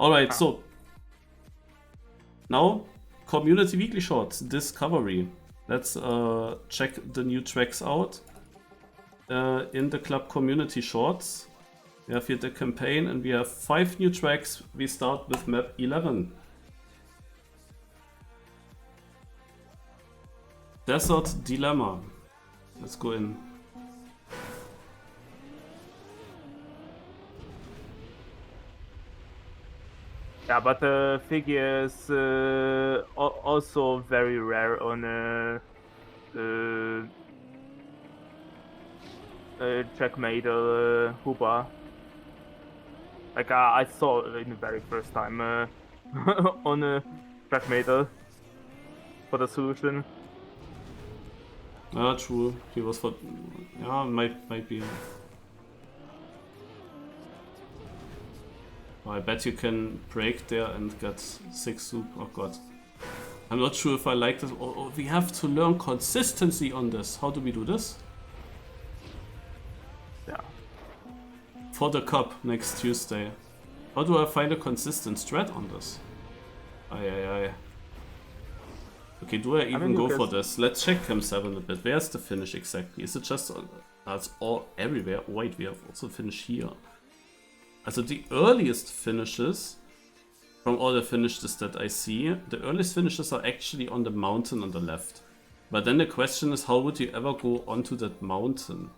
Alright, so now Community Weekly Shorts Discovery. Let's check the new tracks out. In the club Community Shorts, we have here the campaign and we have 5 new tracks. We start with map 11. Desert Dilemma. Let's go in. Yeah, but the figure is also very rare on Checkmate Hoopa. Like I saw it in the very first time on Checkmate for the solution. True. He was for... Yeah, might be... Oh, I bet you can break there and get 6 soup. Oh god. I'm not sure if I like this. Oh, we have to learn consistency on this. How do we do this? Yeah. For the cup next Tuesday. How do I find a consistent strat on this? Aye. Okay, do I even go for this? Let's check Cam 7 a bit. Where's the finish exactly? Is it just... That's all everywhere. Wait, we have also finish here. Also the earliest finishes, from all the finishes that I see, the earliest finishes are actually on the mountain on the left. But then the question is, how would you ever go onto that mountain?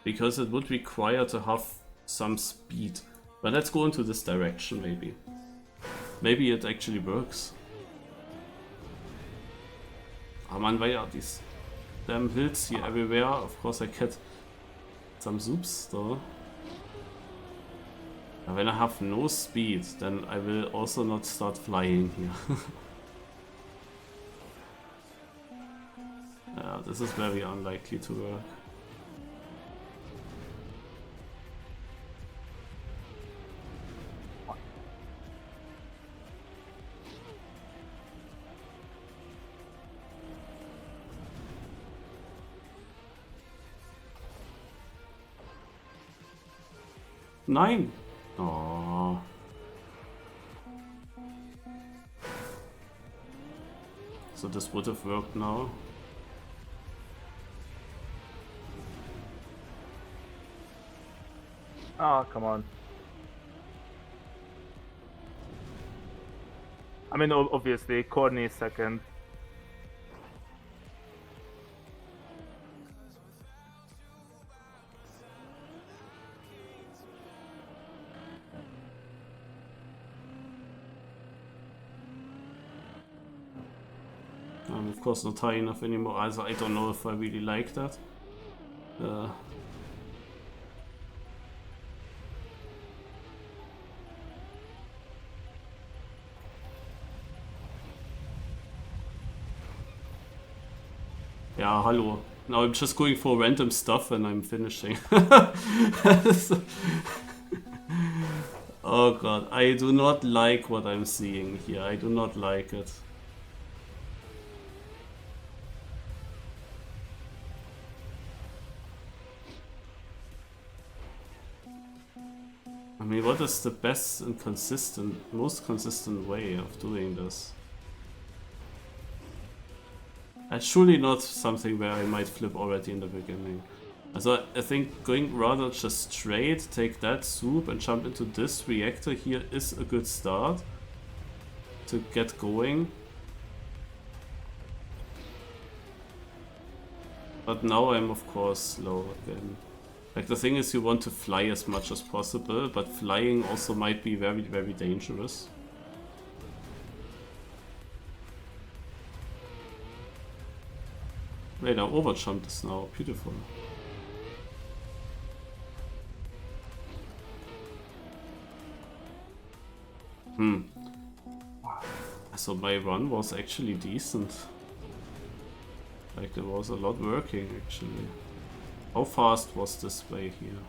Because it would require to have some speed. But let's go into this direction maybe. Maybe it actually works. Oh man, why are these damn hills here everywhere? Of course I get some soups though. When I have no speed, then I will also not start flying here. Yeah, this is very unlikely to work. Nine. Oh. So this would have worked now. Oh, come on. I mean, obviously, Courtney is second. I'm of course not high enough anymore. Also, I don't know if I really like that. Yeah, hello. Now I'm just going for random stuff and I'm finishing. Oh god, I do not like what I'm seeing here. I do not like it. I mean, what is the best and most consistent way of doing this? It's surely not something where I might flip already in the beginning. So I think going rather just straight, take that soup and jump into this reactor here is a good start to get going. But now I'm of course slow again. Like the thing is, you want to fly as much as possible, but flying also might be very, very dangerous. Wait, I overjumped this now. Beautiful. So my run was actually decent. Like there was a lot working actually. How fast was this way here?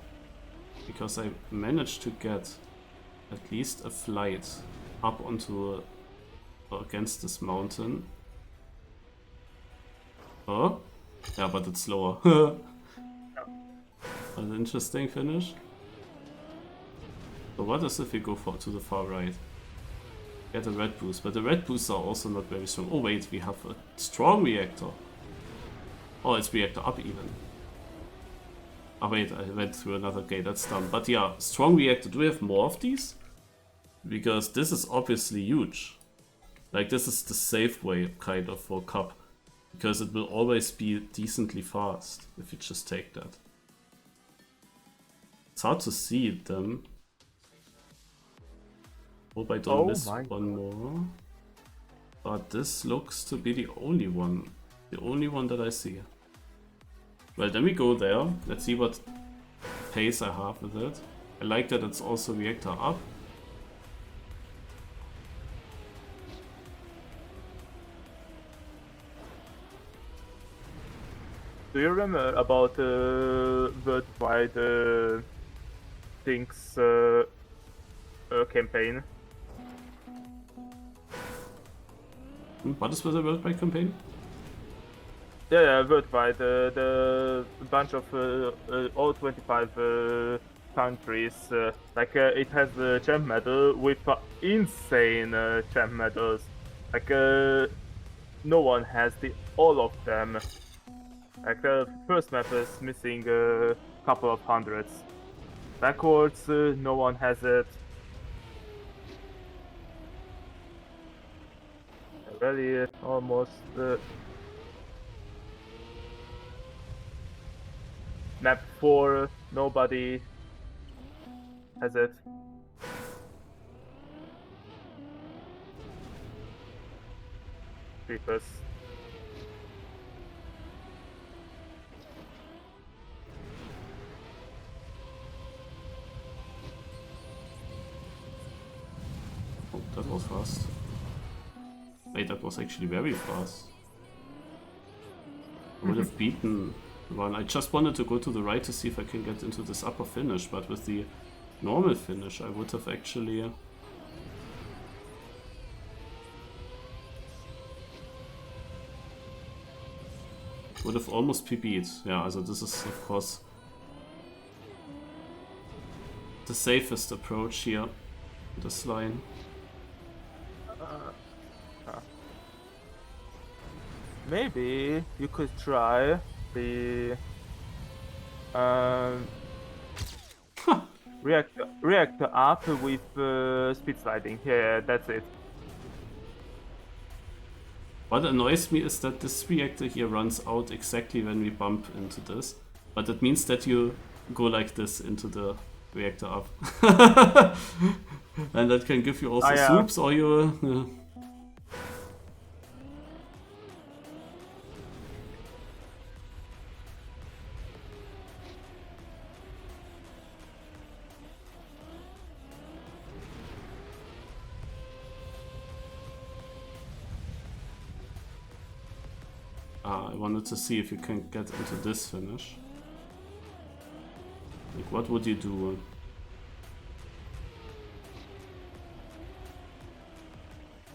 Because I managed to get at least a flight up onto against this mountain. Oh? Yeah, but it's slower. An interesting finish. So what is if we go to the far right? get a red boost, but the red boosts are also not very strong. Oh wait, we have a strong reactor. Oh, it's reactor up even. Oh wait, I went through another gate, that's dumb. But yeah, strong reactor. Do we have more of these? Because this is obviously huge. Like, this is the safe way, kind of, for Cup. Because it will always be decently fast, if you just take that. It's hard to see them. Hope I don't miss one more. But this looks to be the only one. The only one that I see. Well, then we go there. Let's see what pace I have with it. I like that it's also reactor up. Do you remember about worldwide things campaign? What is with the worldwide campaign? Yeah, worldwide. The bunch of all 25 countries. It has a champ medal with insane champ medals. Like no one has all of them. Like the first map is missing a couple of hundreds. Backwards, no one has it. Really, almost. Map 4, nobody has it. Because Oh, that was fast. Wait, that was actually very fast. I would have beaten one. I just wanted to go to the right to see if I can get into this upper finish, but with the normal finish I would have actually... would have almost PB'd. Yeah, also this is of course the safest approach here, this line. maybe you could try the reactor up with speed sliding. Yeah, that's it. What annoys me is that this reactor here runs out exactly when we bump into this. But it means that you go like this into the reactor up. And that can give you also swoops or you... I wanted to see if you can get into this finish. Like, what would you do?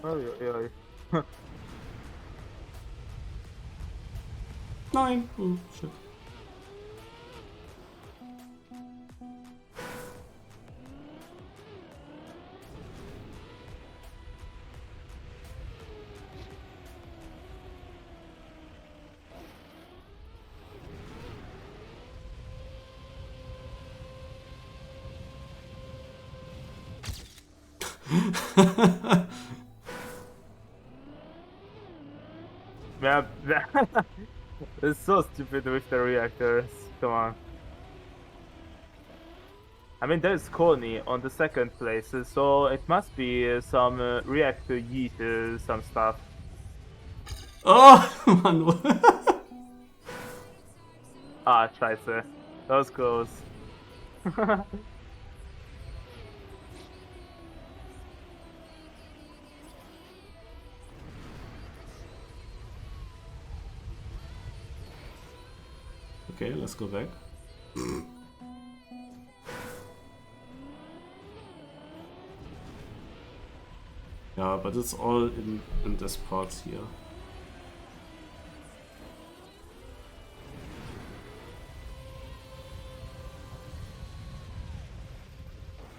Oh. 9! Oh, shit. Yeah, it's so stupid with the reactors. Come on. I mean, there's Coney on the second place, so it must be some reactor yeet, some stuff. Oh, man. Ah, scheiße. That was close. Okay, let's go back. Yeah, but it's all in this part here.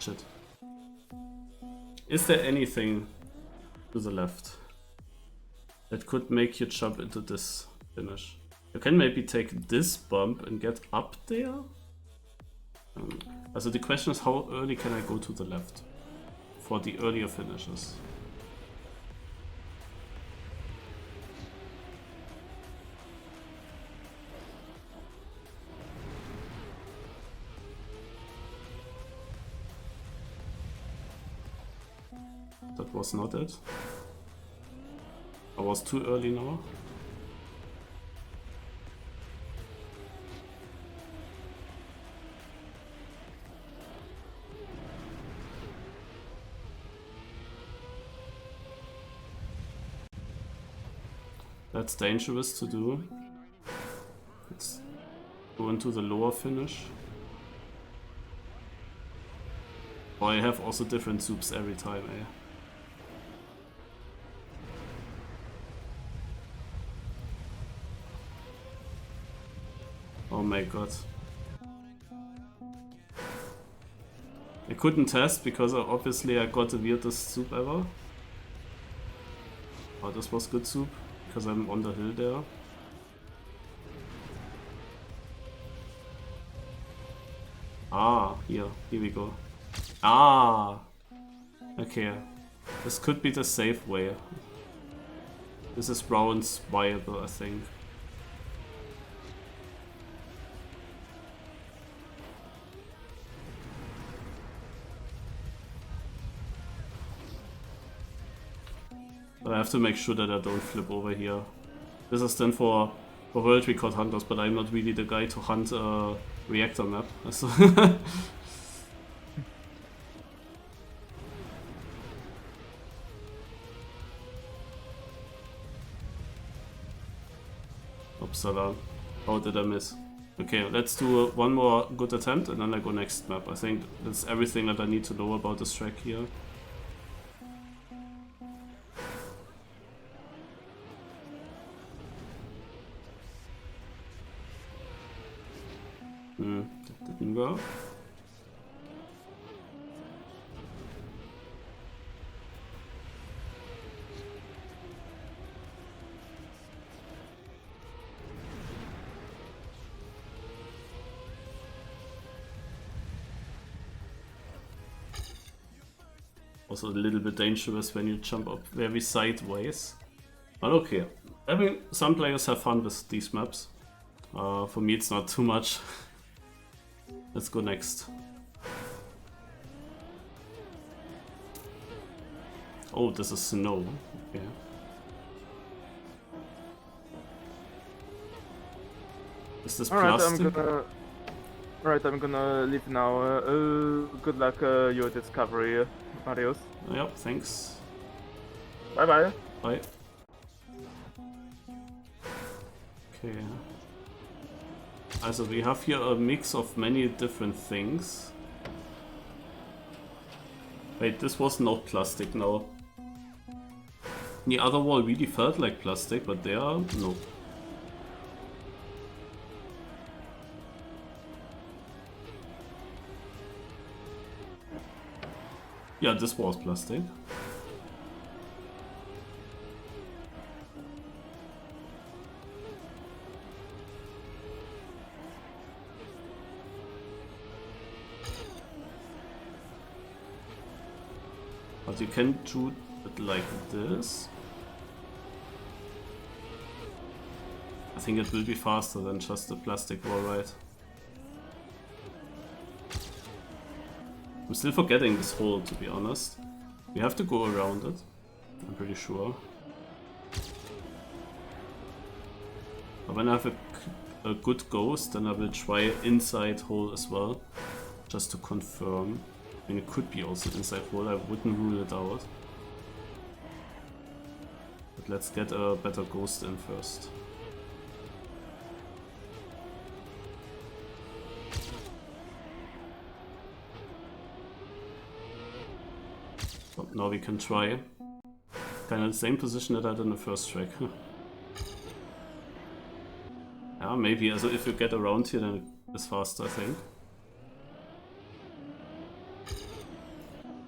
Shit. Is there anything to the left. That could make you jump into this finish. You can maybe take this bump and get up there. Also the question is, how early can I go to the left for the earlier finishes? That was not it. I was too early now. That's dangerous to do. Let's go into the lower finish. Or I have also different soups every time, eh? Oh my god. I couldn't test because obviously I got the weirdest soup ever. Oh, this was good soup because I'm on the hill there. Ah, here we go. Ah! Okay. This could be the safe way. This is rounds viable, I think. But I have to make sure that I don't flip over here. This is then for world record hunters, but I'm not really the guy to hunt a reactor map. So Upsala. How did I miss? Okay, let's do one more good attempt and then I go next map. I think that's everything that I need to know about this track here. That didn't go. Also a little bit dangerous when you jump up very sideways. But okay. I mean, some players have fun with these maps. For me it's not too much. Let's go next. Oh, this is snow. Okay. Is this plastic? Alright, I'm gonna leave now. Good luck your discovery, Marius. Yep, thanks. Bye bye. Bye. Okay. Also we have here a mix of many different things. Wait, this was not plastic now. The other wall really felt like plastic, but there, no. Yeah, this was plastic. But you can shoot it like this. I think it will be faster than just the plastic wall, right? I'm still forgetting this hole, to be honest. We have to go around it, I'm pretty sure. But when I have a good ghost, then I will try inside hole as well, just to confirm. I mean, it could be also inside hole, I wouldn't rule it out. But let's get a better ghost in first. So now we can try. Kind of the same position that I had in the first track. Yeah, maybe. Also if you get around here, then it's faster, I think.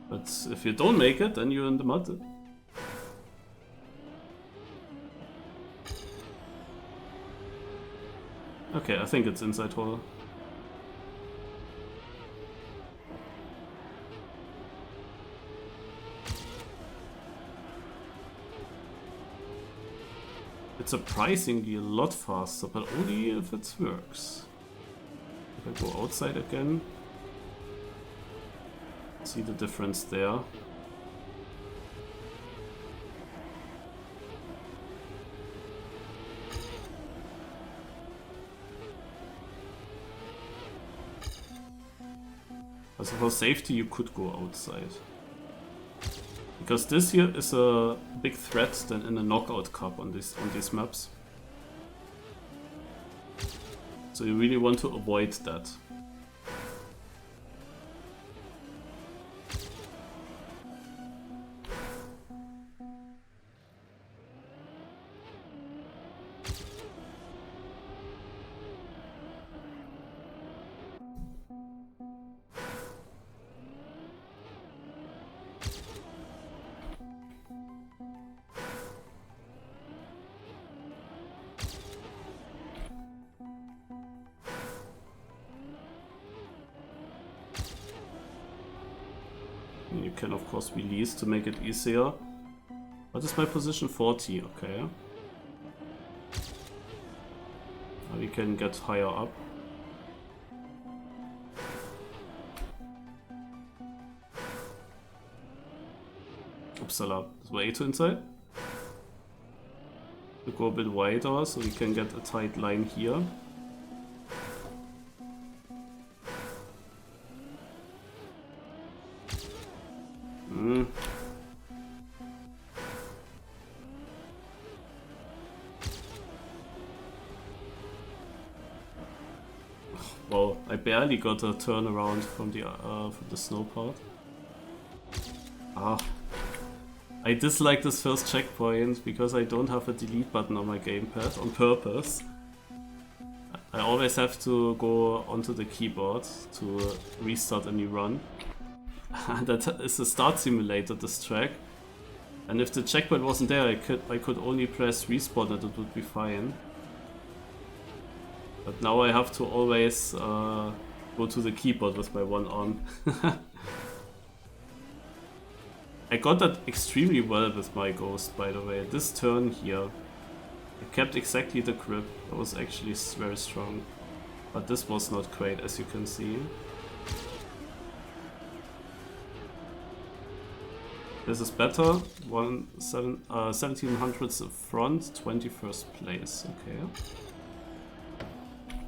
But if you don't make it, then you're in the mud. Okay, I think it's inside hole. It's surprisingly a lot faster, but only if it works. If I go outside again, see the difference there. Also for safety you could go outside. Because this here is a big threat than in a knockout cup on these maps. So you really want to avoid that. You can of course release to make it easier. What is my position? 40, okay. Now we can get higher up. Upsala, is way too inside. We go a bit wider so we can get a tight line here. Wow, I barely got a turnaround from the snow part. Ah, I dislike this first checkpoint because I don't have a delete button on my gamepad on purpose. I always have to go onto the keyboard to restart a new run. That is a start simulator, this track. And if the checkpoint wasn't there, I could only press respawn and it would be fine. But now I have to always go to the keyboard with my one arm. I got that extremely well with my ghost, by the way. This turn here, I kept exactly the grip. That was actually very strong. But this was not great, as you can see. This is better. 1700s front, 21st place. Okay.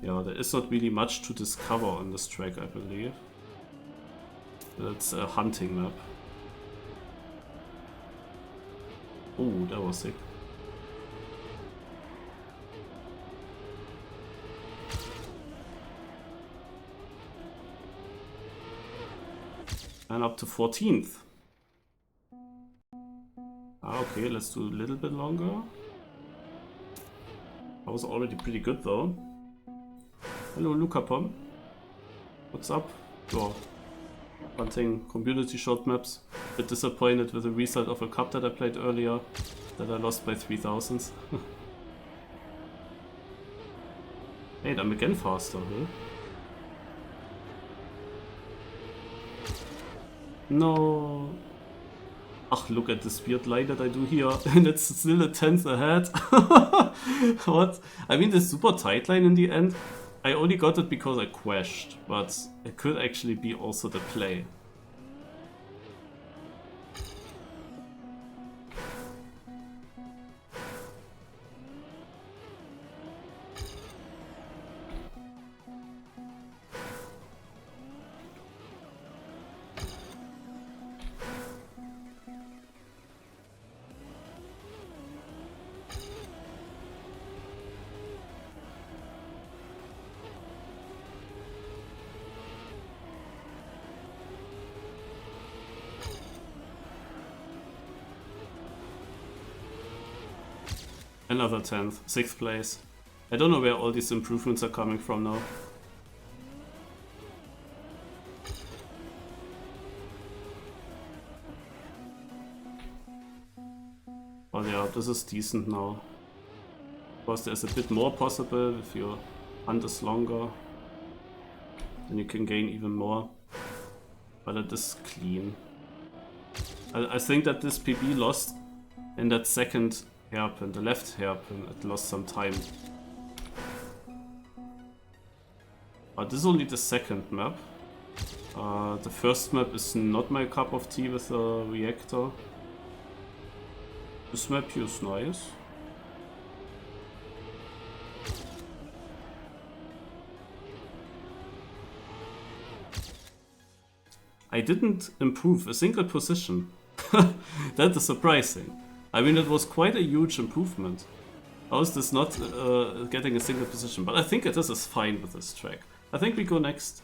Yeah, there is not really much to discover on this track, I believe. It's a hunting map. Oh, that was sick. And up to 14th. Ah, okay, let's do a little bit longer. That was already pretty good though. Hello, Lucapom. What's up? Oh, hunting community short maps. Bit disappointed with the result of a cup that I played earlier that I lost by 3000s. Hey, I'm again faster, huh? No. Ach, look at this weird line that I do here, and it's still a 10th ahead. What? I mean, the super tight line in the end, I only got it because I crashed, but it could actually be also the play. Another 10th, 6th place. I don't know where all these improvements are coming from now. But yeah, this is decent now. Of course, there's a bit more possible if you hunt is longer, then you can gain even more. But it is clean. I think that this PB lost in that second hairpin, the left hairpin, it lost some time. But this is only the second map. The first map is not my cup of tea with a reactor. This map here is nice. I didn't improve a single position. That is surprising. I mean, it was quite a huge improvement. How is this not getting a single position? But I think it is fine with this track. I think we go next.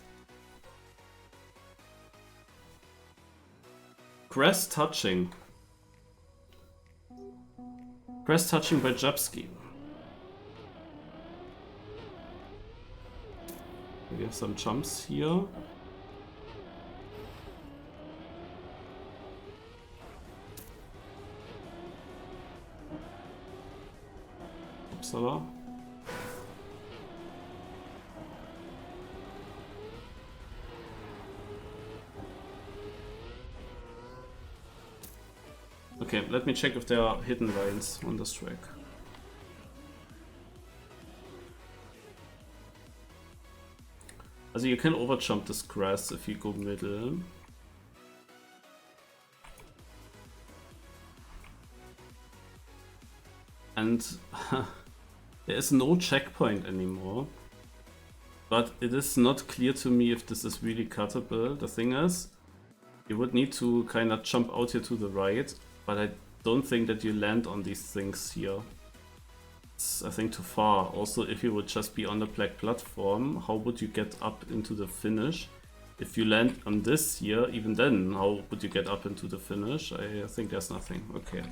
Grass touching. Grass touching by Jabski. We have some jumps here. Upsala. Okay, let me check if there are hidden lines on this track. Also you can overjump this grass if you go middle. And there is no checkpoint anymore. But it is not clear to me if this is really cuttable. The thing is, you would need to kind of jump out here to the right, but I don't think that you land on these things here. It's, I think, too far. Also, if you would just be on the black platform, how would you get up into the finish? If you land on this here, even then, how would you get up into the finish? I think there's nothing. Okay.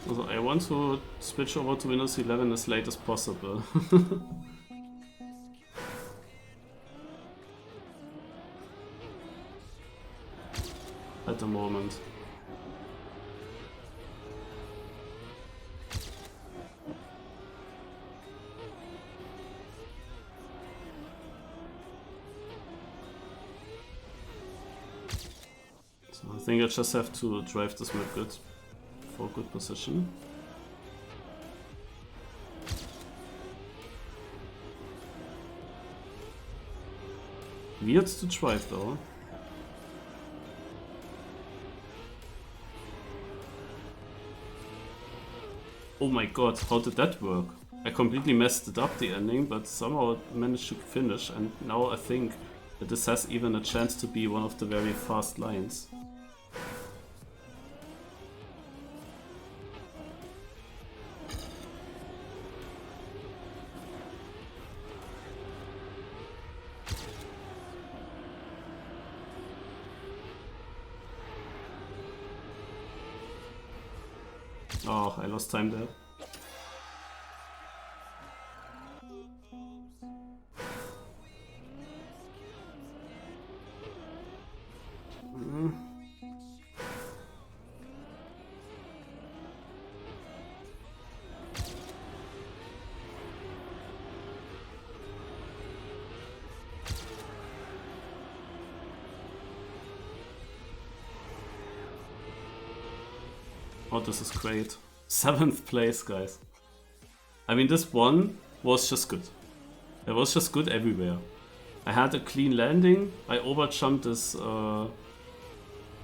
Also, I want to switch over to Windows 11 as late as possible. At the moment. So I think I just have to drive this map good. For good position. Weird to drive though. Oh my god, how did that work? I completely messed it up, the ending, but somehow I managed to finish, and now I think that this has even a chance to be one of the very fast lines. Oh, I lost time there. Oh, this is great. 7th place, guys. I mean, this one was just good. It was just good everywhere. I had a clean landing. I overjumped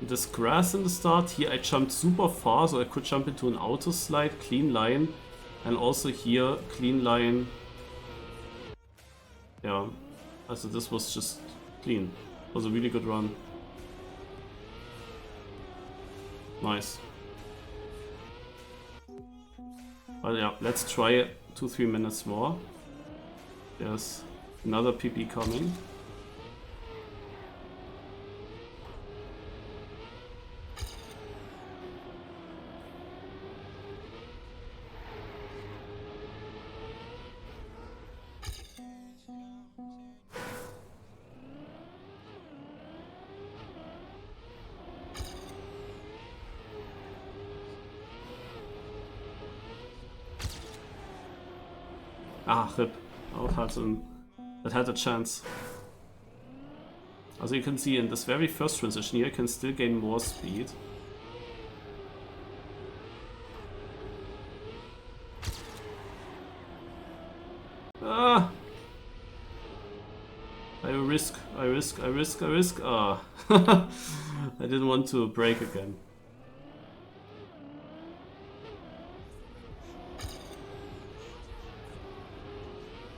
this grass in the start. Here I jumped super far, so I could jump into an auto slide, clean line. And also here, clean line. Yeah. Also this was just clean. It was a really good run. Nice. But yeah, let's try 2-3 minutes more. There's another PP coming. Ah, RIP. That had a chance. As you can see, in this very first transition here, I can still gain more speed. Ah! I risk. Ah! I didn't want to break again.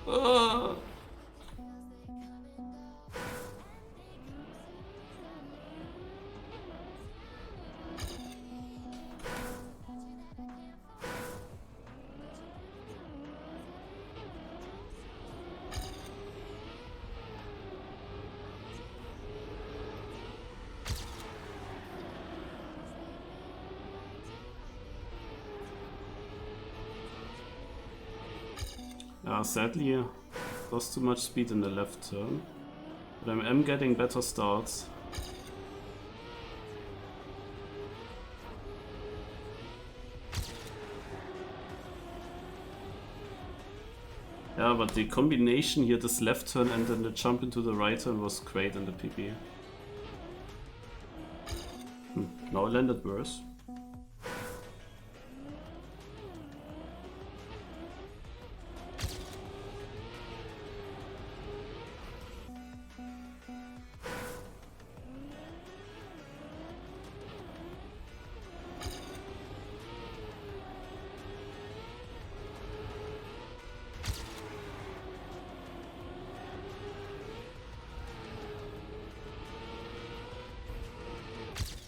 Ah! Sadly, lost too much speed in the left turn, but I am getting better starts. Yeah, but the combination here, this left turn and then the jump into the right turn was great in the PP. Now I landed worse.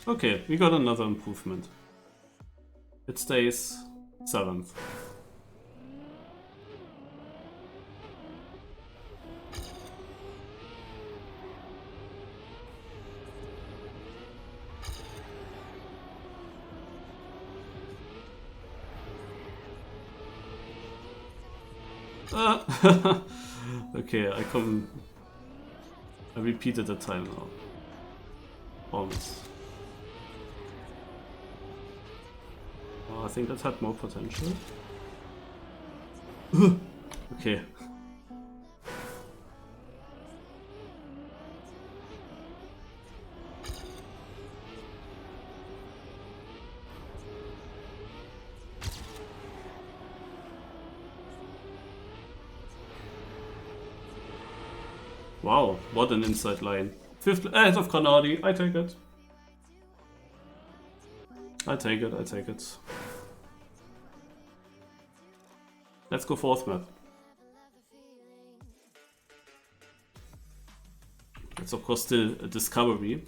Okay, we got another improvement. It stays 7th. Okay, I repeated the time now. Almost. I think that had more potential. Okay. Wow, what an inside line. 5th ahead of Granadi, I take it. I take it. Let's go 4th map. It's of course still a discovery.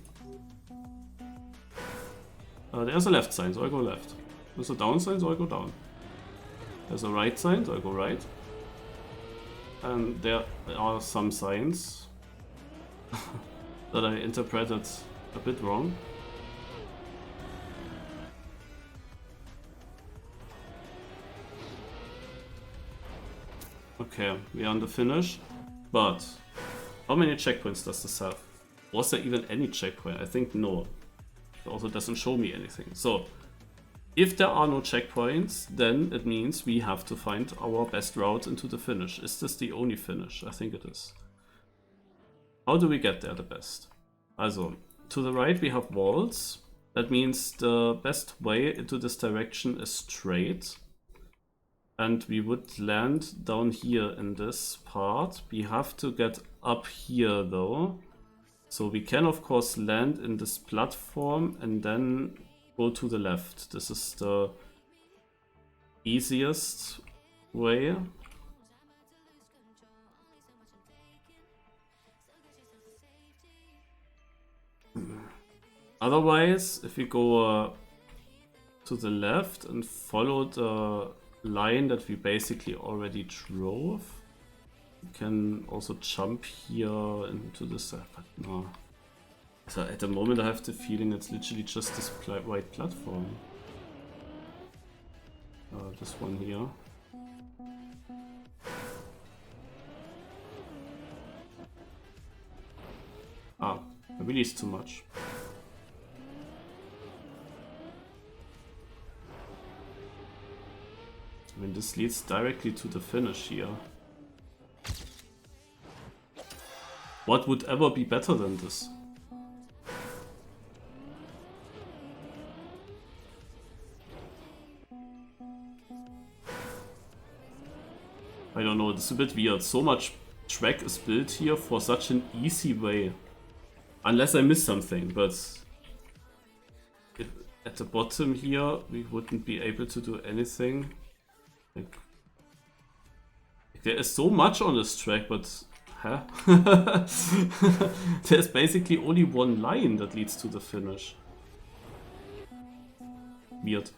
There's a left sign, so I go left. There's a down sign, so I go down. There's a right sign, so I go right. And there are some signs that I interpreted a bit wrong. Okay, we are on the finish, but how many checkpoints does this have? Was there even any checkpoint? I think no. It also doesn't show me anything. So, if there are no checkpoints, then it means we have to find our best route into the finish. Is this the only finish? I think it is. How do we get there the best? Also, to the right we have walls. That means the best way into this direction is straight. And we would land down here in this part. We have to get up here though. So we can of course land in this platform and then go to the left. This is the easiest way. Otherwise, if we go to the left and follow the line that we basically already drove, we can also jump here into this, but no. So at the moment I have the feeling it's literally just this white platform. This one here. Ah, I released too much. I mean, this leads directly to the finish here. What would ever be better than this? I don't know, it's a bit weird. So much track is built here for such an easy way. Unless I miss something, but if at the bottom here we wouldn't be able to do anything. Like, there is so much on this track, but huh? There's basically only one line that leads to the finish. Weird.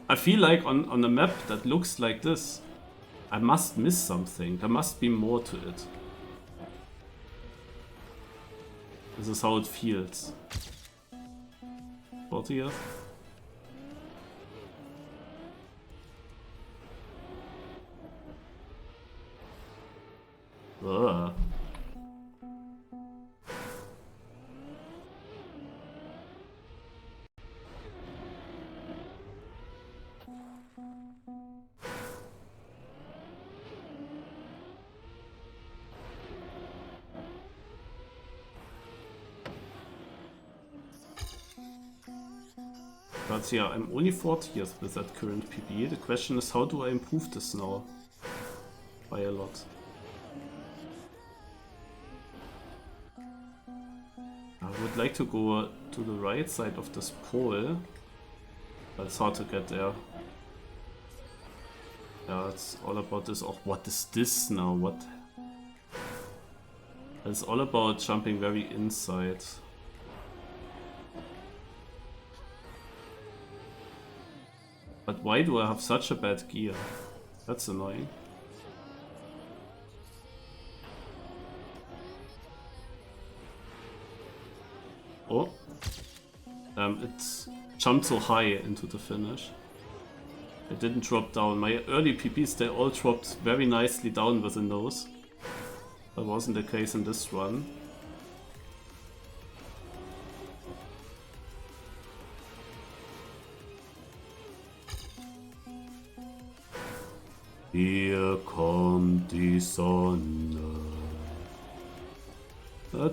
I feel like on a map that looks like this, I must miss something. There must be more to it. This is how it feels. 40th. Ugh. But yeah, I'm only 40th with that current PB. The question is, how do I improve this now? By a lot. I would like to go to the right side of this pole. But it's hard to get there. Yeah, it's all about this. Oh, what is this now? What? It's all about jumping very inside. But why do I have such a bad gear? That's annoying. Oh. It jumped so high into the finish. It didn't drop down. My early PPs, they all dropped very nicely down with the nose. That wasn't the case in this run. Hier kommt die Sonne.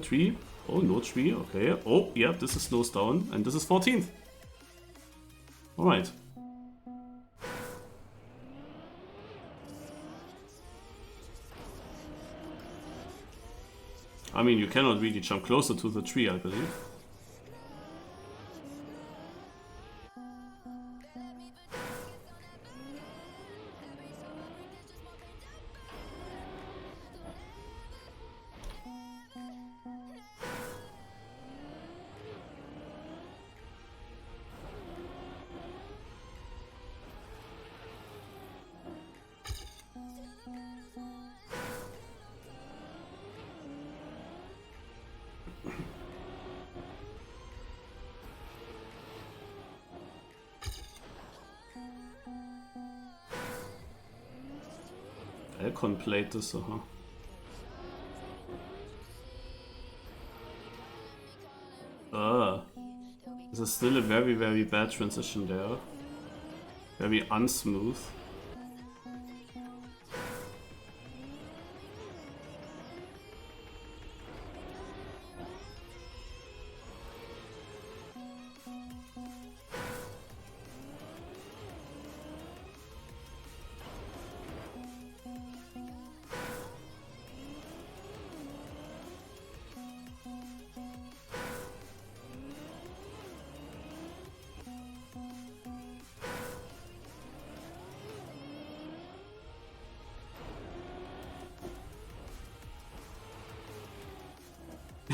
Tree. Oh, no tree. Okay. Oh, yeah, this slows down. And this is 14th. Alright. I mean, you cannot really jump closer to the tree, I believe. Alcon played this, this is still a very, very bad transition there. Very unsmooth.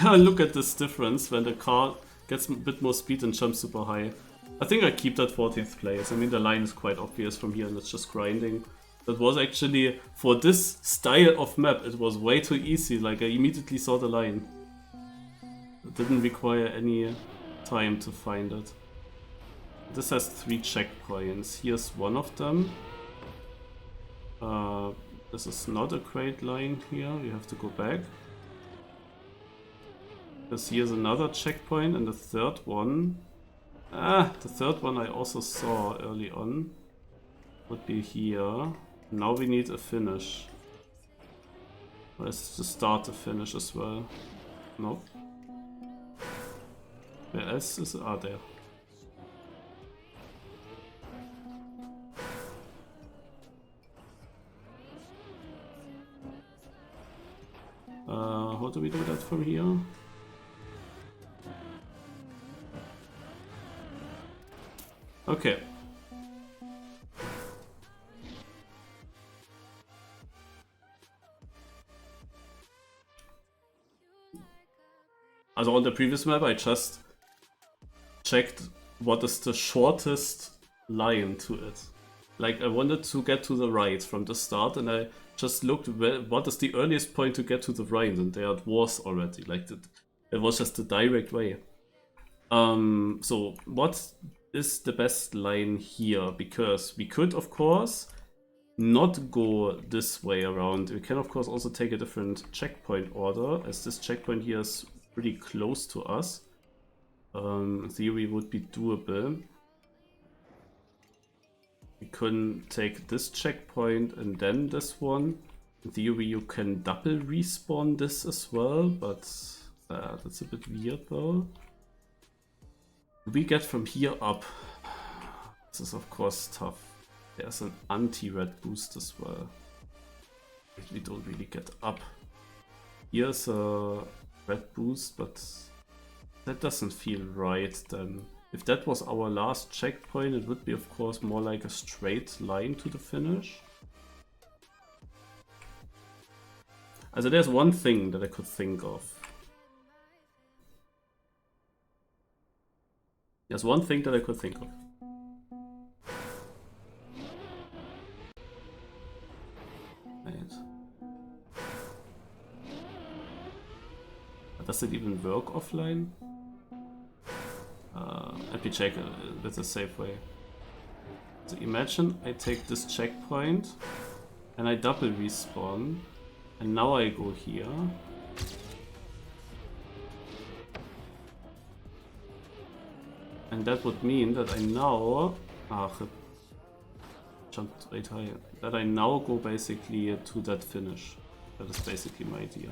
Look at this difference when the car gets a bit more speed and jumps super high. I think I keep that 14th place. I mean, the line is quite obvious from here and it's just grinding. That was actually, for this style of map, it was way too easy. Like, I immediately saw the line. It didn't require any time to find it. This has 3 checkpoints. Here's one of them. This is not a great line here. You have to go back. Because here's another checkpoint and the third one. The third one I also saw early on. Would be here. Now we need a finish. Let's just start the finish as well. Nope. Where else is it? Ah, there. How do we do that from here? Okay. Also on the previous map I just checked what is the shortest line to it. Like I wanted to get to the right from the start and I just looked what is the earliest point to get to the right, and there it was already. Like it was just the direct way. So what is the best line here? Because we could of course not go this way around. We can of course also take a different checkpoint order, as this checkpoint here is pretty close to us. In theory would be doable. We can take this checkpoint and then this one. In theory you can double respawn this as well, but that's a bit weird though. We get from here up. This is of course tough. There's an anti-red boost as well. We don't really get up. Here's a red boost, but that doesn't feel right then. If that was our last checkpoint, it would be of course more like a straight line to the finish. Also there's one thing that I could think of. There's one thing that I could think of. Right. Does it even work offline? Let me check with a safe way. So imagine I take this checkpoint and I double respawn, and now I go here. And that would mean that I now jumped right high. That I now go basically to that finish. That is basically my idea.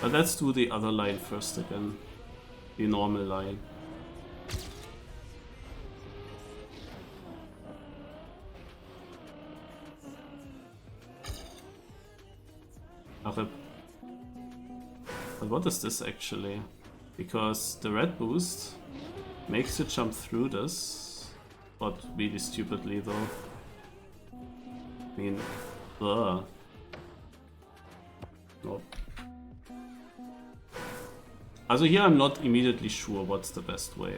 But let's do the other line first again. The normal line. But what is this actually? Because the red boost makes you jump through this, but really stupidly though. I mean, Nope. Also here I'm not immediately sure what's the best way.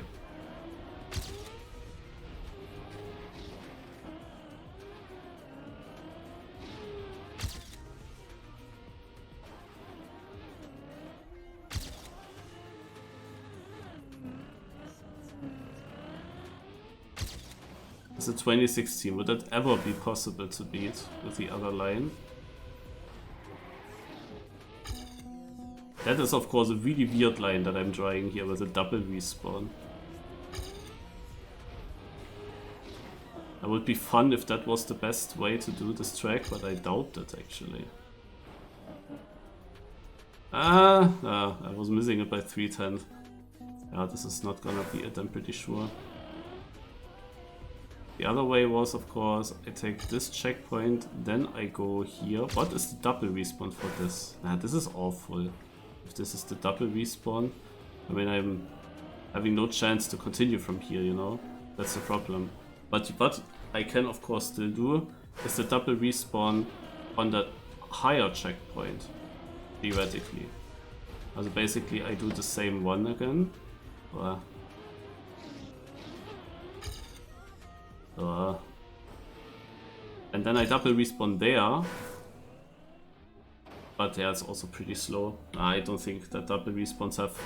It's a 2016. Would that ever be possible to beat with the other line? That is of course a really weird line that I'm trying here with a double respawn. It would be fun if that was the best way to do this track, but I doubt it actually. I was missing it by 3/10. Yeah, this is not gonna be it, I'm pretty sure. The other way was, of course, I take this checkpoint, then I go here. What is the double respawn for this? Nah, this is awful. If this is the double respawn, I mean, I'm having no chance to continue from here, you know? That's the problem. But what I can, of course, still do is the double respawn on that higher checkpoint, theoretically. Also basically I do the same one again. And then I double respawn there. But yeah, it's also pretty slow. I don't think that double respawns have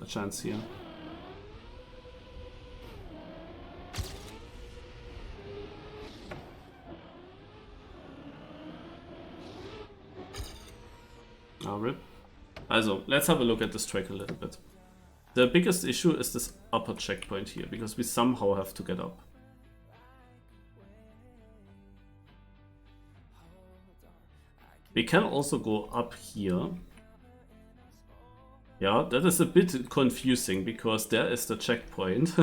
a chance here. RIP. Also, let's have a look at this track a little bit. The biggest issue is this upper checkpoint here, because we somehow have to get up. We can also go up here. Yeah, that is a bit confusing, because there is the checkpoint.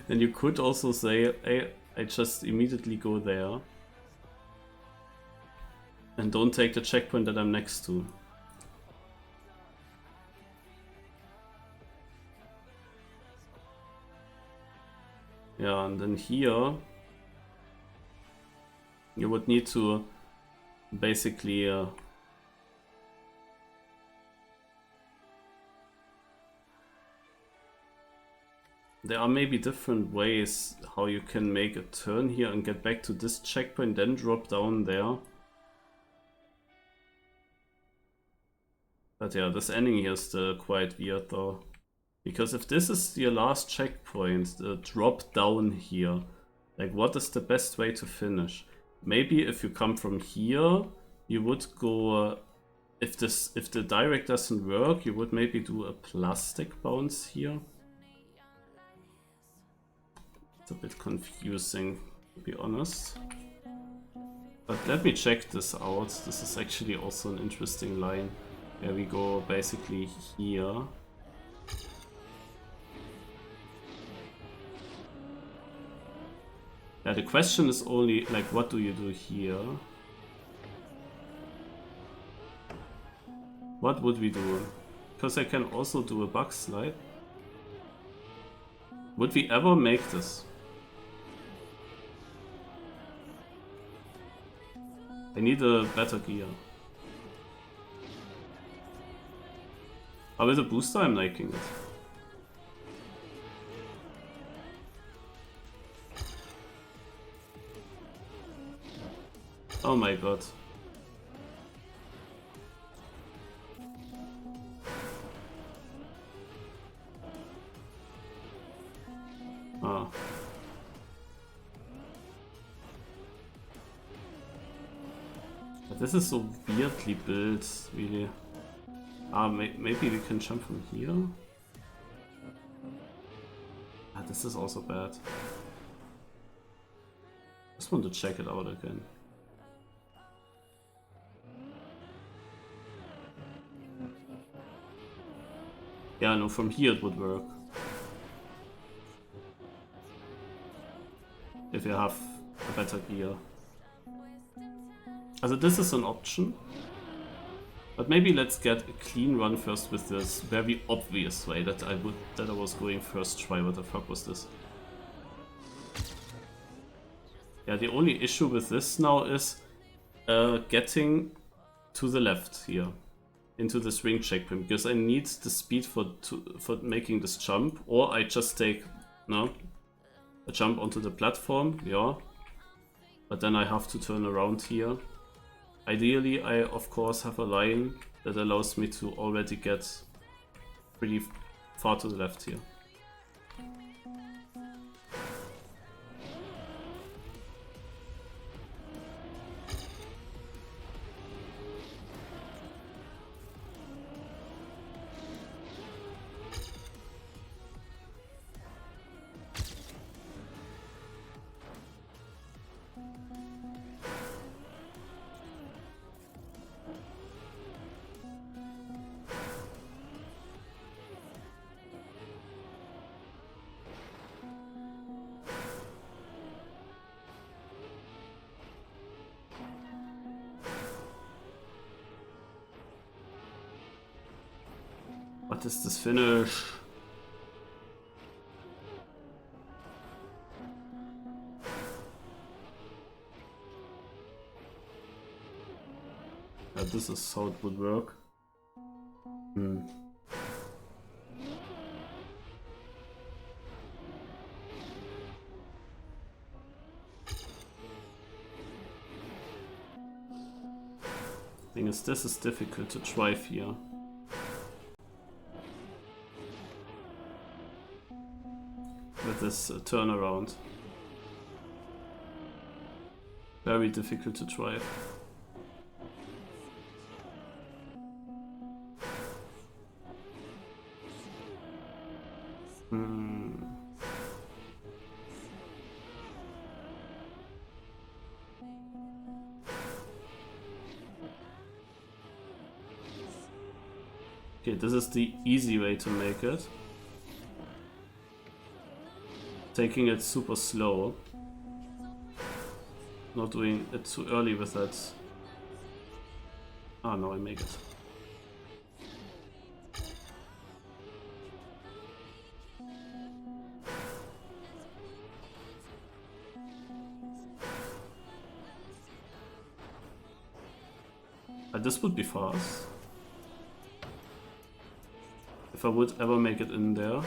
And you could also say, hey, I just immediately go there. And don't take the checkpoint that I'm next to. Yeah, and then here you would need to basically there are maybe different ways how you can make a turn here and get back to this checkpoint, then drop down there. But yeah, this ending here is still quite weird though. Because if this is your last checkpoint, the drop down here, like what is the best way to finish? Maybe if you come from here, you would go, if the direct doesn't work, you would maybe do a plastic bounce here. It's a bit confusing, to be honest. But let me check this out. This is actually also an interesting line. Where we go basically here. Yeah, the question is only, like, what do you do here? What would we do? Because I can also do a bug slide. Would we ever make this? I need a better gear. But with a booster I'm liking it. Oh my god. Ah. But this is so weirdly built, really. Ah, maybe we can jump from here? Ah, this is also bad. Just want to check it out again. Yeah, no, from here it would work. If you have a better gear. Also this is an option. But maybe let's get a clean run first with this very obvious way that I was going first try. What the fuck was this? Yeah, the only issue with this now is getting to the left here. Into this ring checkpoint, because I need the speed for making this jump, or I just take a jump onto the platform, yeah, but then I have to turn around here. Ideally, I of course have a line that allows me to already get pretty far to the left here. What is this finish? Yeah, this is how it would work. thing is, this is difficult to drive here. With this turnaround. Very difficult to drive. Okay, this is the easy way to make it. Taking it super slow. Not doing it too early with that. Ah, no, I make it. This would be fast. If I would ever make it in there. I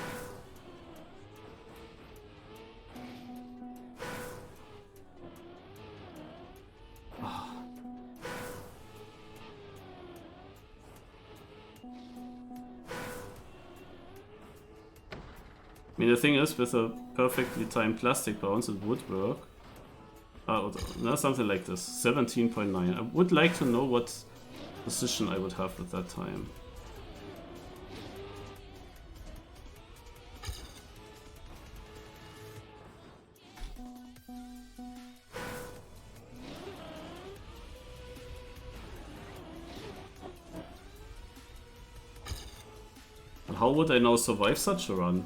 mean, the thing is, with a perfectly timed plastic bounce, it would work. No, something like this. 17.9. I would like to know what position I would have at that time. And how would I now survive such a run?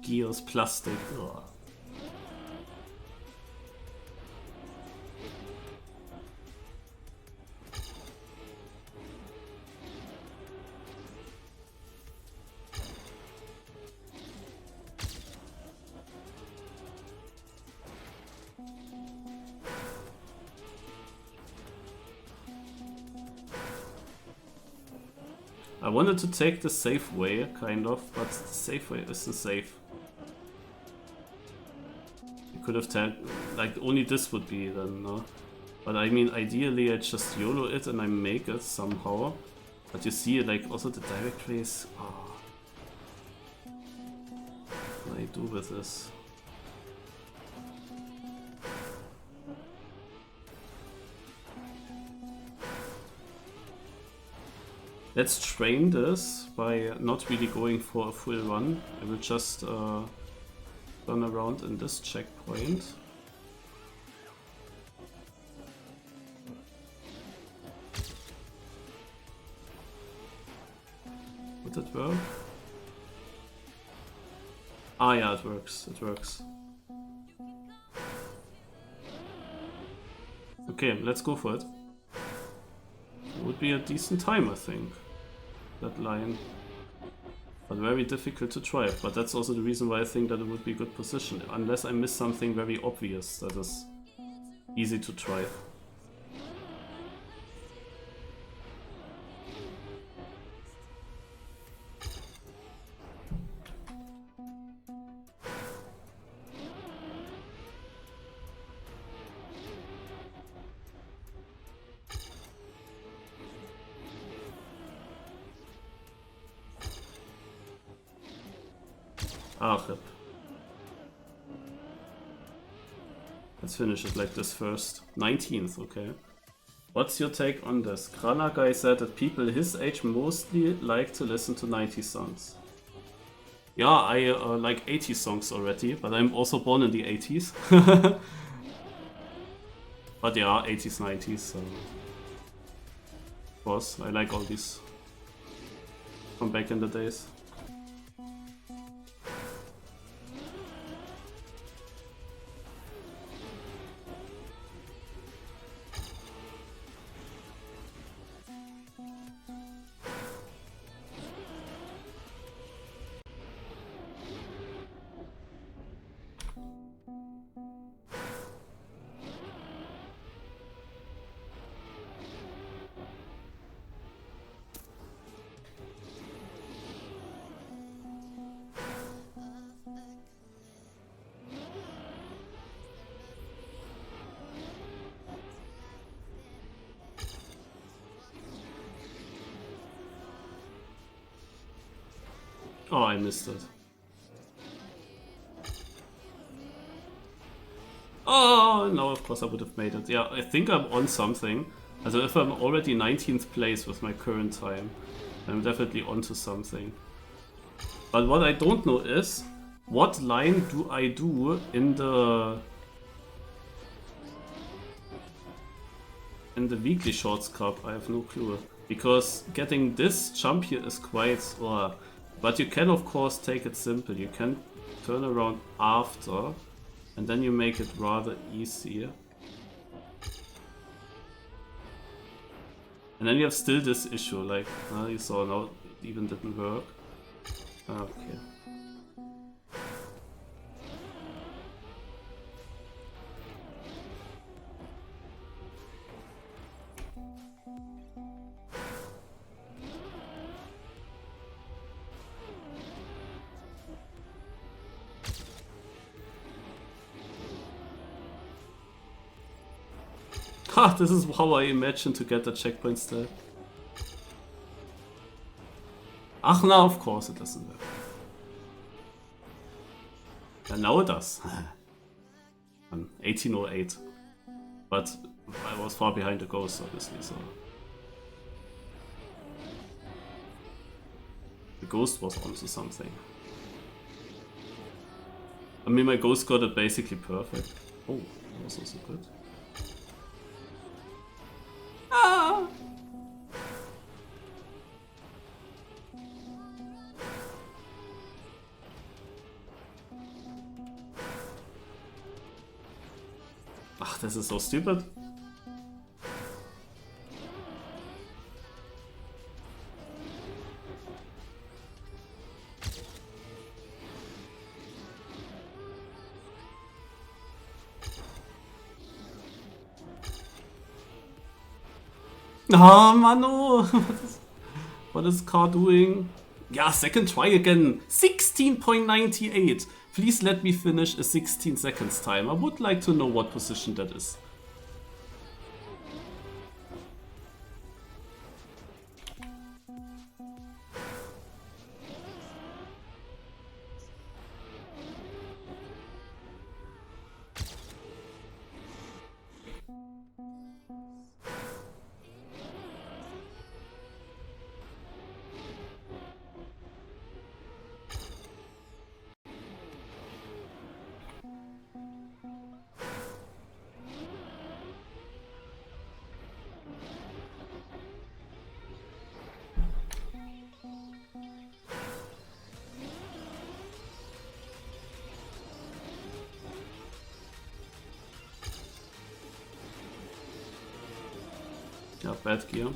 Gears, plastic. Ugh. I wanted to take the safe way, kind of, but the safe way isn't safe. You could have taken, like, only this would be then, no? But I mean, ideally I just YOLO it and I make it somehow. But you see, like, also the direct race. Oh. What do I do with this? Let's train this by not really going for a full run. I will just turn around in this checkpoint. Would it work? Ah yeah, it works, it works. Okay, let's go for it. It would be a decent time, I think, that line. But very difficult to drive, but that's also the reason why I think that it would be a good position, unless I miss something very obvious that is easy to drive. Ah, rip. Let's finish it like this first. 19th, okay. What's your take on this? Krana guy said that people his age mostly like to listen to 90s songs. Yeah, I like 80s songs already, but I'm also born in the 80s. But yeah, 80s, 90s, so... Of course, I like all these from back in the days. Oh, I missed it. Oh, no, of course I would have made it. Yeah, I think I'm on something. Also if I'm already 19th place with my current time, I'm definitely onto something. But what I don't know is, what line do I do in the Weekly Shorts Cup? I have no clue. Because getting this jump here is quite... but you can of course take it simple. You can turn around after, and then you make it rather easy. And then you have still this issue, like, you saw now it even didn't work. Okay. Ha! This is how I imagine to get the checkpoint step. Ach, now of course it doesn't work. And now it does. 1808. But I was far behind the ghost, obviously, so... The ghost was onto something. I mean, my ghost got it basically perfect. Oh, that was also good. Ah! Ach, this is so stupid. Oh, Mano! What is car doing? Yeah, second try again. 16.98. Please let me finish a 16 seconds time. I would like to know what position that is. Yeah, bad gear.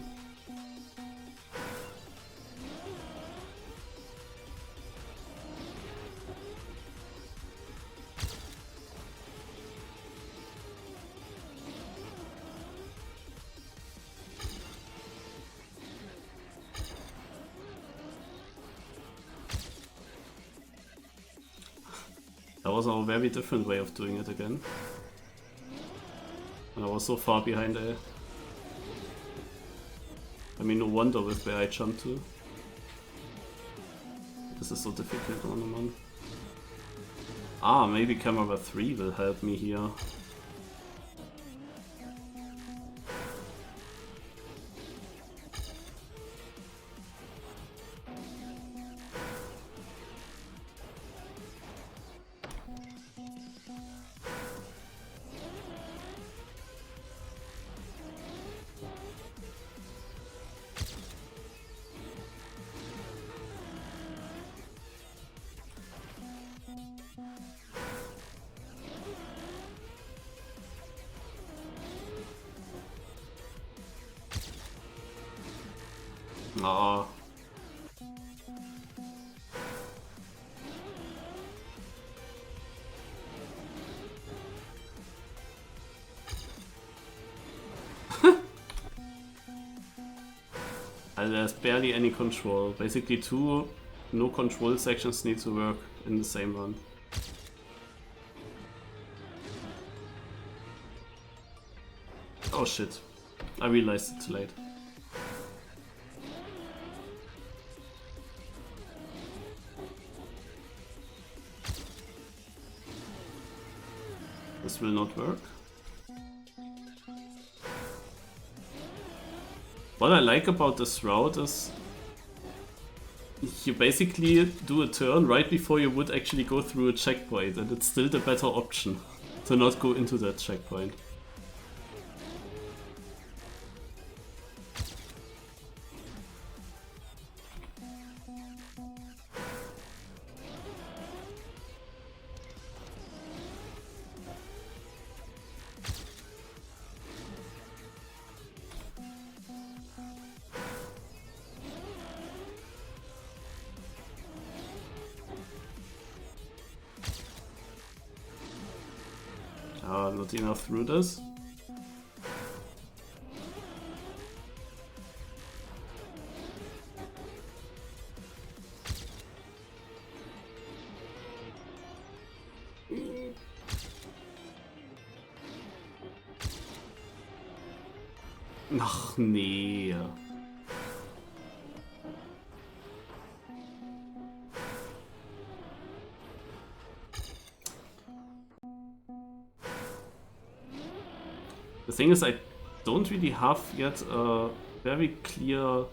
That was a very different way of doing it again. And I was so far behind there. I mean, no wonder with where I jumped to. This is so difficult on the man. Ah, maybe camera 3 will help me here. Ah. There's barely any control. Basically two no control sections need to work in the same run. Oh shit. I realized it too late. This will not work. What I like about this route is you basically do a turn right before you would actually go through a checkpoint, and it's still the better option to not go into that checkpoint. Not enough through this. Ach nee. The thing is, I don't really have yet a very clear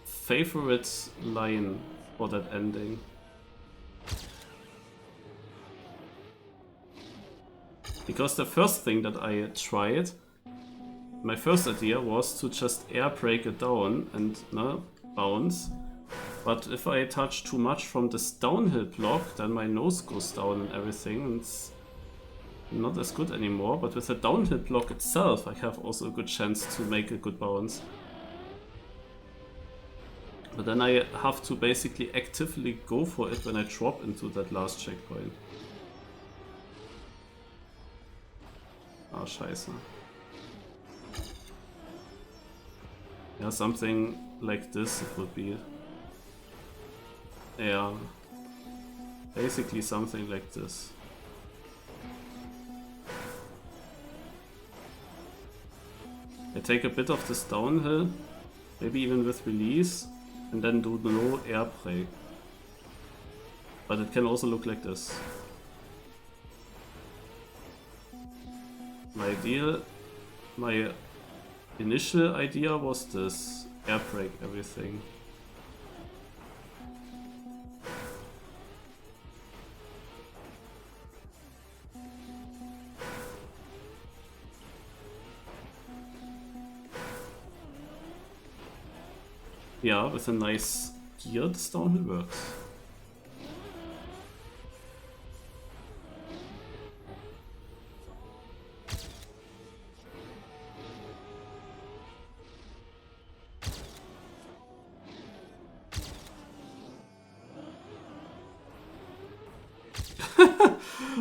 favorite line for that ending. Because the first thing that I tried, my first idea was to just air brake it down and bounce. But if I touch too much from this downhill block, then my nose goes down and everything, and it's not as good anymore. But with the downhill block itself, I have also a good chance to make a good bounce. But then I have to basically actively go for it when I drop into that last checkpoint. Ah, scheiße. Yeah, something like this it would be. Yeah, basically something like this. I take a bit of this downhill, maybe even with release, and then do no air brake. But it can also look like this. My initial idea was this, air brake everything. Yeah, with a nice gear, this downhill works.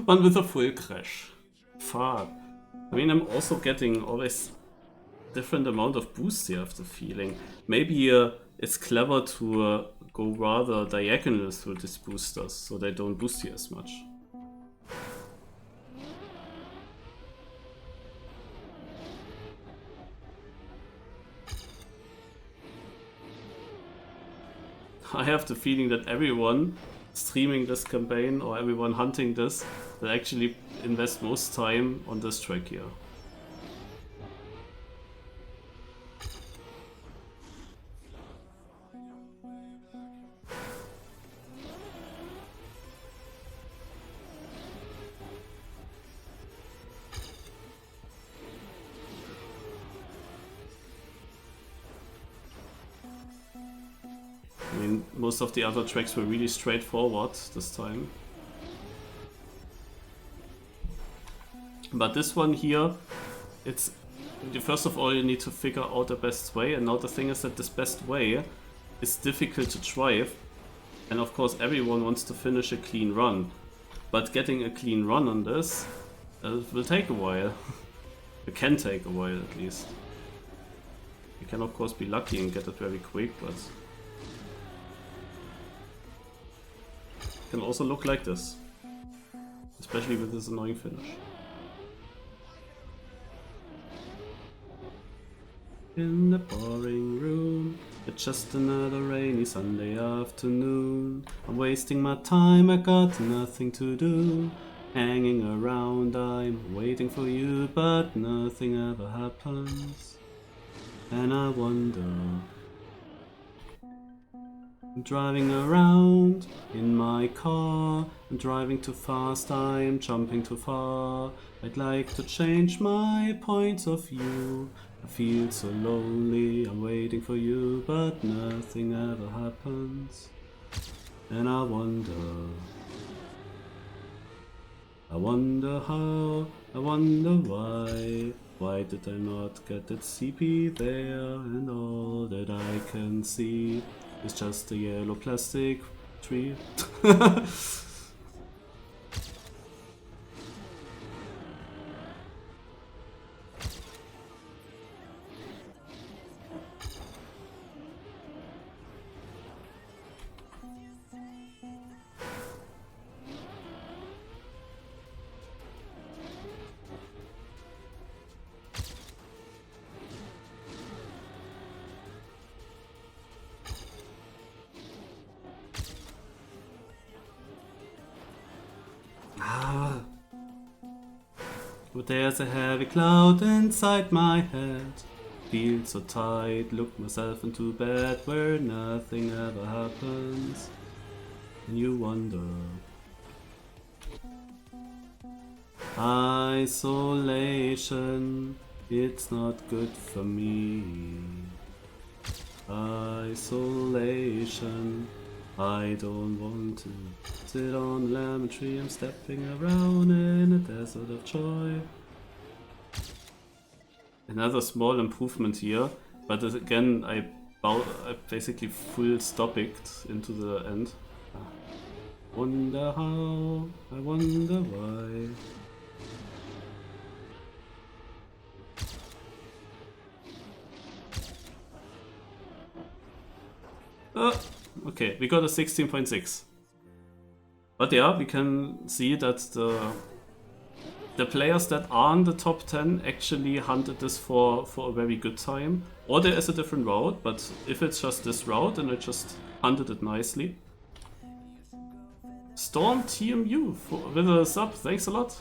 One with a full crash. Fuck. I mean, I'm also getting always different amount of boost here, I have the feeling. Maybe it's clever to go rather diagonal through these boosters, so they don't boost you as much. I have the feeling that everyone streaming this campaign or everyone hunting this will actually invest most time on this track here. Most of the other tracks were really straightforward this time. But this one here, it's first of all you need to figure out the best way, and now the thing is that this best way is difficult to drive, and of course everyone wants to finish a clean run. But getting a clean run on this will take a while. It can take a while at least. You can of course be lucky and get it very quick, but can also look like this, especially with this annoying finish. In the boring room, it's just another rainy Sunday afternoon. I'm wasting my time, I got nothing to do. Hanging around, I'm waiting for you, but nothing ever happens. And I wonder. I'm driving around in my car. I'm driving too fast, I'm jumping too far. I'd like to change my points of view. I feel so lonely, I'm waiting for you, but nothing ever happens. And I wonder how, I wonder why. Why did I not get that CP there? And all that I can see is just a yellow plastic tree. But there's a heavy cloud inside my head. Feel so tight, look myself into bed where nothing ever happens. And you wonder. Isolation, it's not good for me. Isolation, I don't want to sit on a lemon tree. I'm stepping around in a desert of joy. Another small improvement here, but again I basically full stopped into the end. Wonder how, I wonder why. Okay, we got a 16.6. But yeah, we can see that the players that are in the top 10 actually hunted this for a very good time. Or there is a different route, but if it's just this route, then I just hunted it nicely. Storm TMU with a sub, thanks a lot.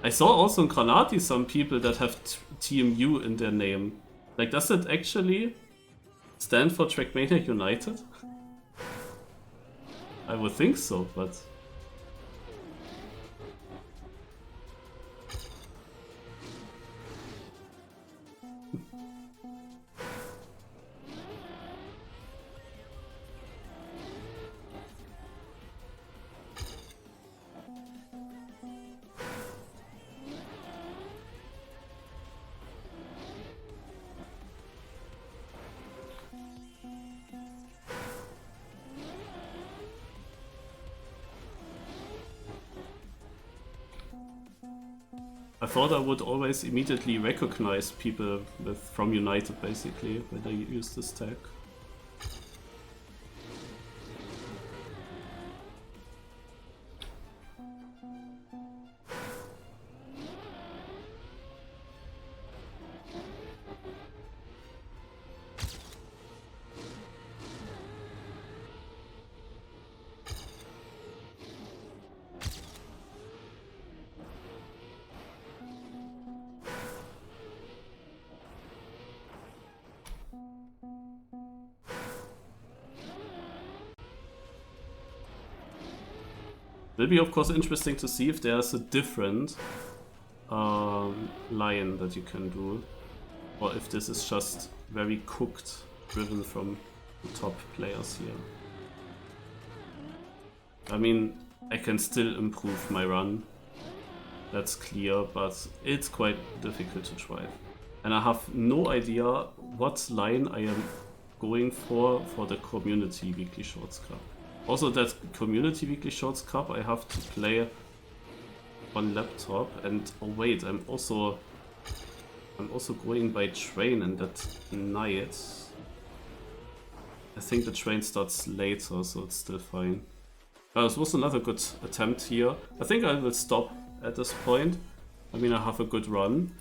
I saw also in Granati some people that have TMU in their name. Like, does it actually stand for Trackmania United? I would think so, but... I thought I would always immediately recognize people from United, basically, when I use this tag. Will be of course interesting to see if there's a different line that you can do, or if this is just very cooked, driven from the top players here. I mean, I can still improve my run, that's clear, but it's quite difficult to drive. And I have no idea what line I am going for the Community Weekly Shorts Cup. Also, that Community Weekly Shorts Cup I have to play on laptop, and oh wait, I'm also going by train and that night. I think the train starts later, so it's still fine. This was another good attempt here. I think I will stop at this point. I mean, I have a good run.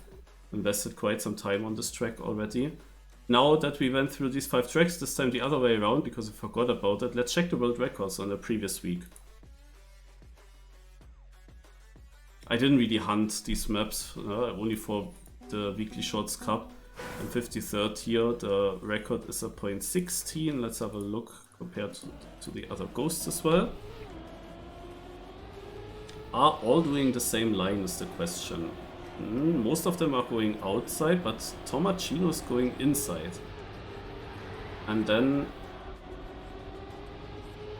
Invested quite some time on this track already. Now that we went through these 5 tracks, this time the other way around because I forgot about it, let's check the world records on the previous week. I didn't really hunt these maps, only for the Weekly Shorts Cup. I'm 53rd here, the record is a .16. Let's have a look compared to the other ghosts as well. Are all doing the same line is the question. Most of them are going outside, but Tomacino is going inside. And then,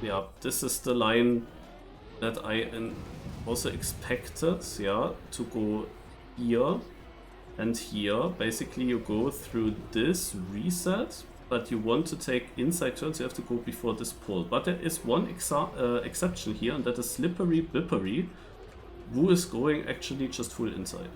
yeah, this is the line that I also expected, yeah, to go here and here. Basically you go through this reset, but you want to take inside turns, you have to go before this pole. But there is one exception here, and that is Slippery Bippery, who is going actually just full inside.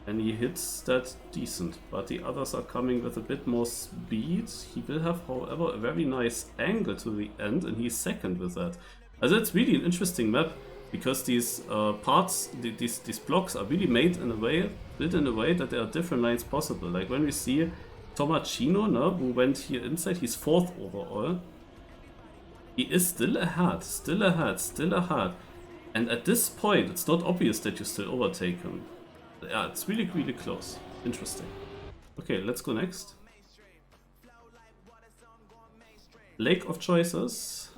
And he hits that decent, but the others are coming with a bit more speed. He will have, however, a very nice angle to the end, and he's second with that. Also it's really an interesting map, because these parts, these blocks are really made in a way, built in a way that there are different lines possible. Like when we see Tomacino, no, who went here inside, he's 4th overall. He is still ahead, still ahead, still ahead. And at this point, it's not obvious that you still overtake him. Yeah, it's really, really close. Interesting. Okay, let's go next. Lake of Choices.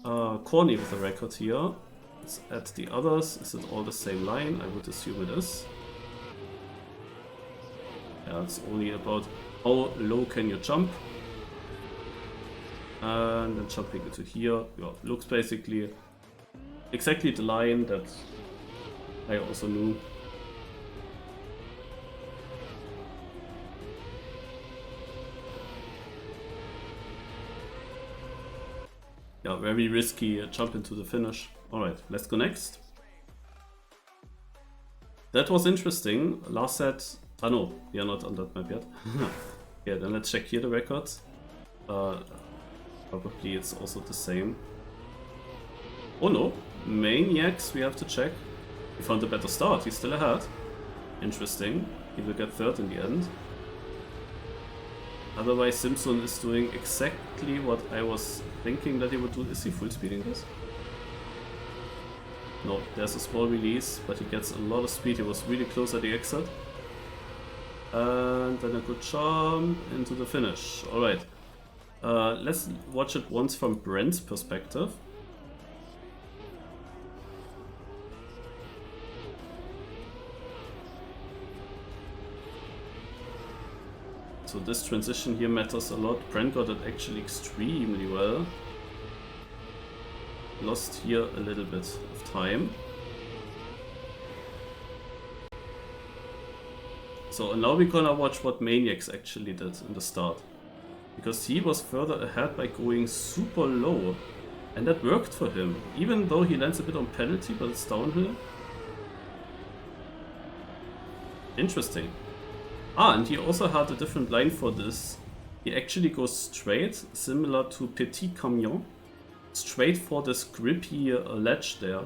Corny with the record here. Let's add the others. Is it all the same line? I would assume it is. Yeah, it's only about how low can you jump. And then jumping into here. Yeah, looks basically exactly the line that I also knew. Yeah, very risky jump into the finish. Alright, let's go next. That was interesting. Last set. Ah no, we are not on that map yet. Yeah, then let's check here the records. Probably it's also the same. Oh no, Maniacs we have to check. He found a better start, he's still ahead. Interesting, he will get 3rd in the end. Otherwise Simpson is doing exactly what I was thinking that he would do. Is he full speeding this? No, there's a small release, but he gets a lot of speed. He was really close at the exit. And then a good jump into the finish. Alright. Let's watch it once from Brent's perspective. So this transition here matters a lot. Brent got it actually extremely well. Lost here a little bit of time. So now we're gonna watch what Maniacs actually did in the start. Because he was further ahead by going super low. And that worked for him. Even though he lands a bit on penalty, but it's downhill. Interesting. Ah, and he also had a different line for this. He actually goes straight, similar to Petit Camion. Straight for this grippy ledge there.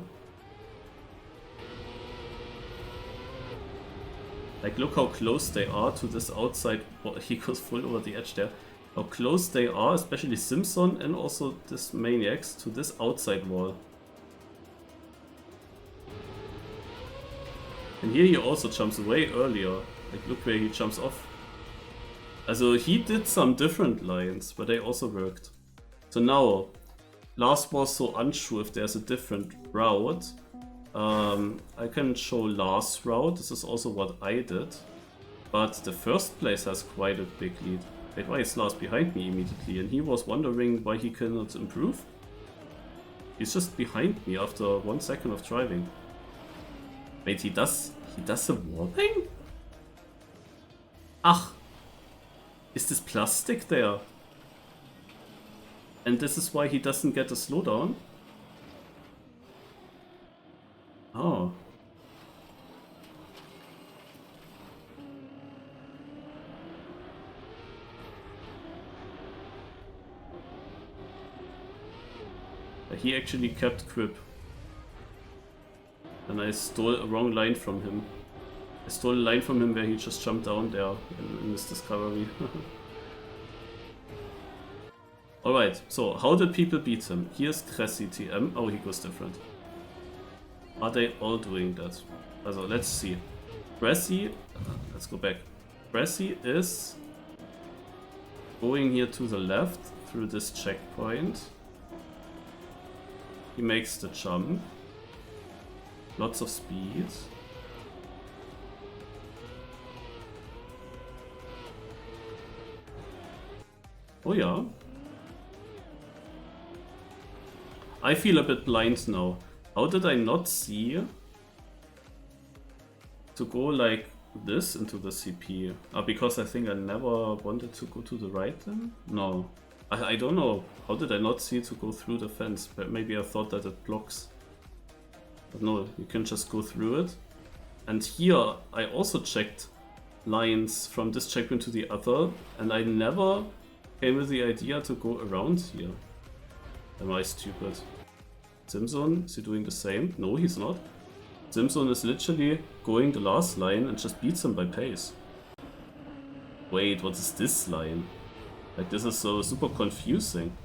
Like, look how close they are to this outside. Well, he goes full over the edge there. How close they are, especially Simpson and also this Maniacs, to this outside wall. And here he also jumps away earlier. Like, look where he jumps off. Also, he did some different lines, but they also worked. So now, Lars was so unsure if there's a different route. I can show Lars' route. This is also what I did. But the first place has quite a big lead. Wait, why is Lars behind me immediately? And he was wondering why he cannot improve. He's just behind me after 1 second of driving. Wait, he does the warping? Ach, is this plastic there? And this is why he doesn't get a slowdown? Oh. He actually kept grip. And I stole a wrong line from him. I stole a line from him where he just jumped down there in this discovery. Alright, so how did people beat him? Here's Cressy TM. Oh, he goes different. Are they all doing that? Also, let's see. Pressy, let's go back. Pressy is going here to the left through this checkpoint. He makes the jump. Lots of speed. Oh yeah. I feel a bit blind now. How did I not see to go like this into the CP? Because I think I never wanted to go to the right then? No. I don't know. How did I not see to go through the fence? But maybe I thought that it blocks. But no, you can just go through it. And here I also checked lines from this checkpoint to the other, and I never came with the idea to go around here. Am I stupid? Simpson, is he doing the same? No, he's not. Simpson is literally going the last line and just beats him by pace. Wait, what is this line? Like, this is so super confusing.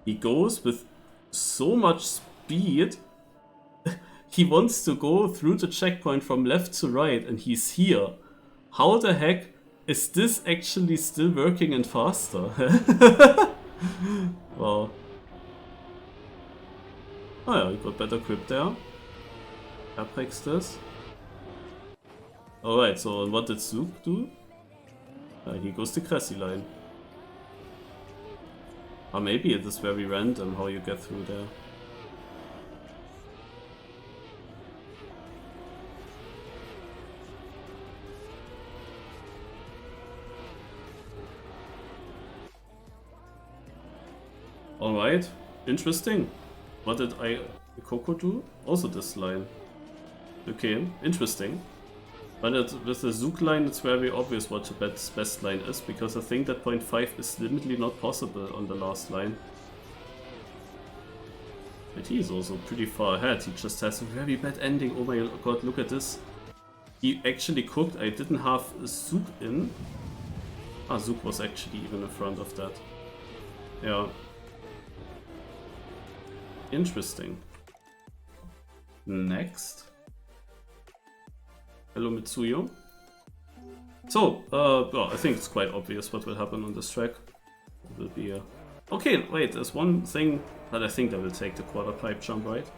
He goes with so much speed. He wants to go through the checkpoint from left to right, and he's here. How the heck is this actually still working and faster? Wow. Oh yeah, he got better grip there. Apex this. Alright, so what did Zook do? Here goes the Cressy line. Or maybe it is very random how you get through there. Alright, interesting. What did Coco do? Also this line. Okay, interesting. But with the Zook line, it's very obvious what the best line is, because I think that 0.5 is literally not possible on the last line. But he is also pretty far ahead. He just has a very bad ending. Oh my god, look at this. He actually cooked. I didn't have Zook in. Ah, Zook was actually even in front of that. Yeah. Interesting. Next. Hello Mitsuyo. So, well, I think it's quite obvious what will happen on this track. It will be a... Okay, wait, there's one thing that I think that will take the quarter pipe jump, right?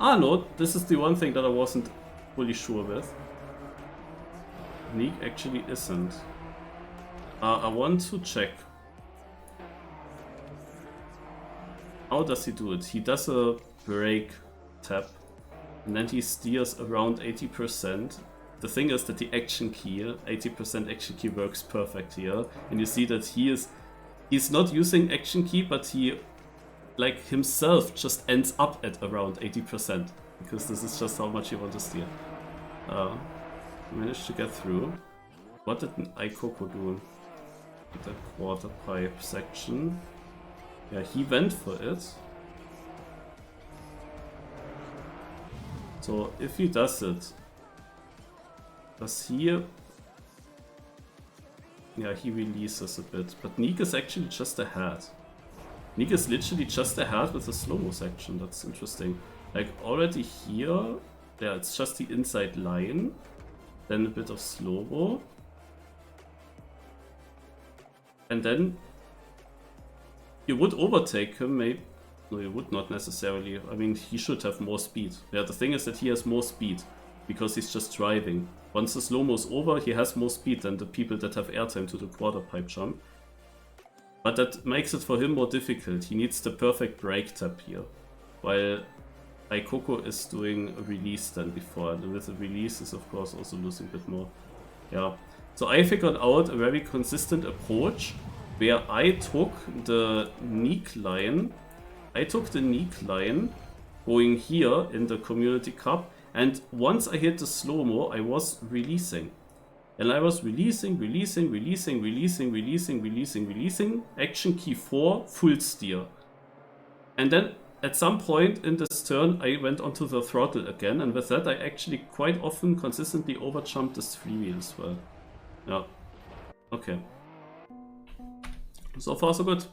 Ah no, this is the one thing that I wasn't fully sure with. Neek actually isn't. I want to check. How does he do it? He does a brake tap, and then he steers around 80%. The thing is that the action key, 80% action key, works perfect here. And you see that he's not using action key, but he, like himself, just ends up at around 80%. Because this is just how much you want to steer. Managed to get through. What did Aikoko do with that quarter pipe section? Yeah, he went for it. So if he does it, does he... Yeah, he releases a bit, but Neek is actually just ahead. Neek is literally just ahead with the slow-mo section. That's interesting. Like already here, yeah, it's just the inside line, then a bit of slow-mo, and then you would overtake him, maybe. No, you would not necessarily. I mean, he should have more speed. Yeah, the thing is that he has more speed because he's just driving. Once the slow-mo's over, he has more speed than the people that have airtime to the quarter pipe jump. But that makes it for him more difficult. He needs the perfect brake tap here. While Aikoko is doing a release than before. And with the release is of course also losing a bit more. Yeah. So I figured out a very consistent approach where I took the Neek line. Going here in the Community Cup, and once I hit the slow-mo, I was releasing. And I was releasing, action key 4, full steer. And then at some point in this turn, I went onto the throttle again, and with that I actually quite often consistently overjumped this freewheel as well. Yeah. Okay. So far so good.